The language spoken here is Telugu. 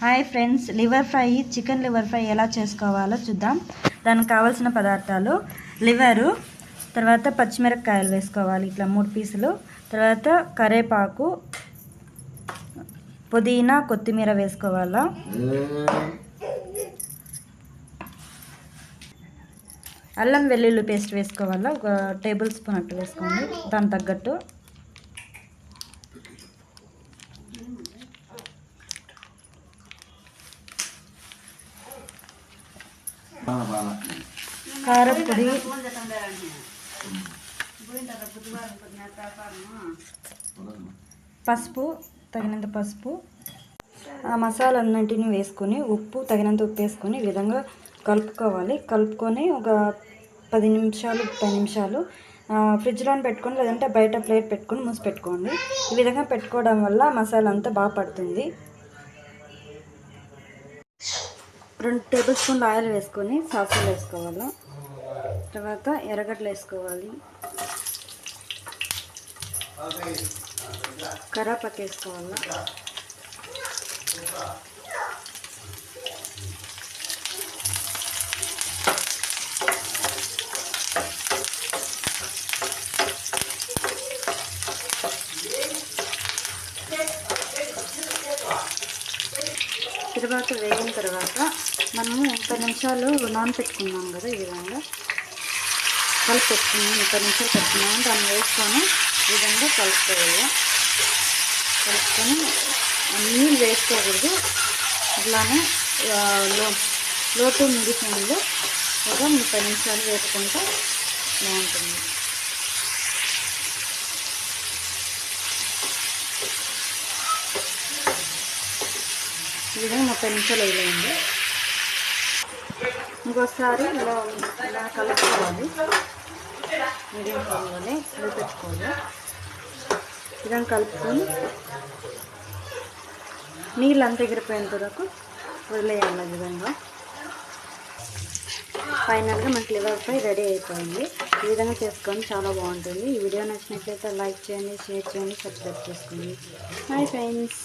Hi friends, chicken liver fry ఎలా చేసుకోవాలో చూద్దాం. దానికి కావాల్సిన పదార్థాలు: లివరు, తర్వాత పచ్చిమిరపకాయలు వేసుకోవాలి ఇట్లా 3 పీసులు, తర్వాత కరేపాకు, పుదీనా, కొత్తిమీర వేసుకోవాలా. అల్లం వెల్లుల్లి పేస్ట్ వేసుకోవాలా, 1 టేబుల్ స్పూన్ అట్టు వేసుకోండి దాని తగ్గట్టు. కారపొడి, పసుపు, తగినంత పసుపు, ఆ మసాలాలన్నింటినీ వేసుకొని ఉప్పు తగినంత ఉప్పు వేసుకొని ఈ విధంగా కలుపుకోవాలి. కలుపుకొని ఒక 10 నిమిషాలు ఫ్రిడ్జ్లో పెట్టుకొని, లేదంటే బయట ప్లేట్ పెట్టుకొని మూసి పెట్టుకోండి. ఈ విధంగా పెట్టుకోవడం వల్ల మసాలా అంతా బాగా పడుతుంది. 2 టేబుల్ స్పూన్లు ఆయిల్ వేసుకొని సాసులు వేసుకోవాలి. తర్వాత ఎర్రగడ్డలు వేసుకోవాలి, కరేపాకు వేసుకోవాలి, తర్వాత వేగిన తర్వాత మనము 30 నిమిషాలు నానపెట్టుకున్నాం కదా, ఈ విధంగా కలిపి పెట్టుకున్నాం. 30 నిమిషాలు పెట్టుకున్నాము, దాన్ని వేసుకొని ఈ విధంగా కలుపుకోవాలి. కలుపుకొని నీళ్ళు వేసుకోకూడదు, ఇట్లానే లో టు మీడియంలో ఒక 30 నిమిషాలు వేసుకుంటే బాగుంటుంది. ఈ విధంగా 30 నిమిషాలు వేయండి. ఇంకోసారి ఇలా కలుపుకోవాలి, మీడియం ఫ్లేమ్లోనే కలిపెట్టుకోవాలి. విధంగా కలుపుకొని నీళ్ళు అంత ఎగిరిపోయేంత వరకు వదిలేయాలి. విధంగా ఫైనల్గా మనకి లివర్ ఫ్రై రెడీ అయిపోయింది. ఈ విధంగా చేసుకొని చాలా బాగుంటుంది. ఈ వీడియో నచ్చినట్లయితే లైక్ చేయండి, షేర్ చేయండి, సబ్స్క్రైబ్ చేసుకోండి. Hi friends.